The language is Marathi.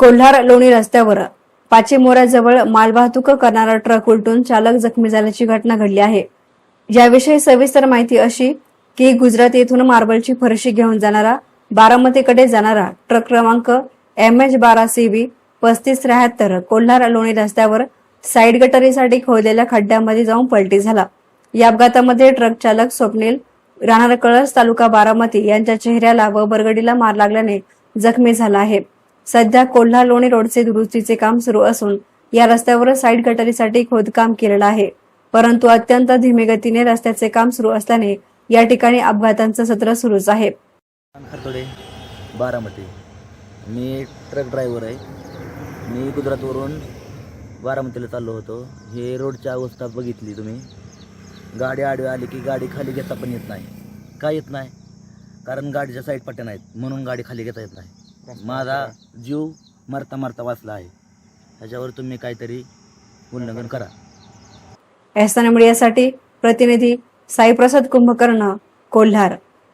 कोल्हार लोणी रस्त्यावर पाचेमोऱ्याजवळ मालवाहतूक करणारा ट्रक उलटून चालक जखमी झाल्याची घटना घडली आहे। याविषयी सविस्तर माहिती अशी की गुजरात येथून मार्बलची फरशी घेऊन जाणारा बारामतीकडे जाणारा ट्रक क्रमांक MH12CV 3573 कोल्हार लोणी रस्त्यावर साईड गटरीसाठी खोदलेल्या खड्ड्यामध्ये जाऊन पलटी झाला। या अपघातामध्ये ट्रक चालक स्वप्नील राहणार कळस तालुका बारामती यांच्या चेहऱ्याला व बरगडीला मार लागल्याने जखमी झाला आहे। सध्या कोल्हार लोणी रोडचे दुरुस्तीचे काम सुरू असून या रस्त्यावर साईड गटरीसाठी खोदकाम केलेलं आहे, परंतु अत्यंत धीमे गतीने रस्त्याचे काम सुरू असल्याने या ठिकाणी अपघातांचं सत्र सुरूच आहे। खरतोडे बारामती। मी ट्रक ड्रायव्हर आहे। मी गुजरातवरून बारामतीला चाललो होतो। हे रोडची अवस्था बघितली तुम्ही। गाडी आडवी आली की गाडी खाली घेता पण येत नाही। का येत नाही? कारण गाडीच्या साईड पट्ट्या नाहीत, म्हणून गाडी खाली घेता येत नाही। माझा जीव मरता मरता वाचला आहे। त्याच्यावर तुम्ही काहीतरी उल्लंघन करा। एसएन मीडियासाठी प्रतिनिधी साईप्रसाद कुंभकर्ण, कोल्हार।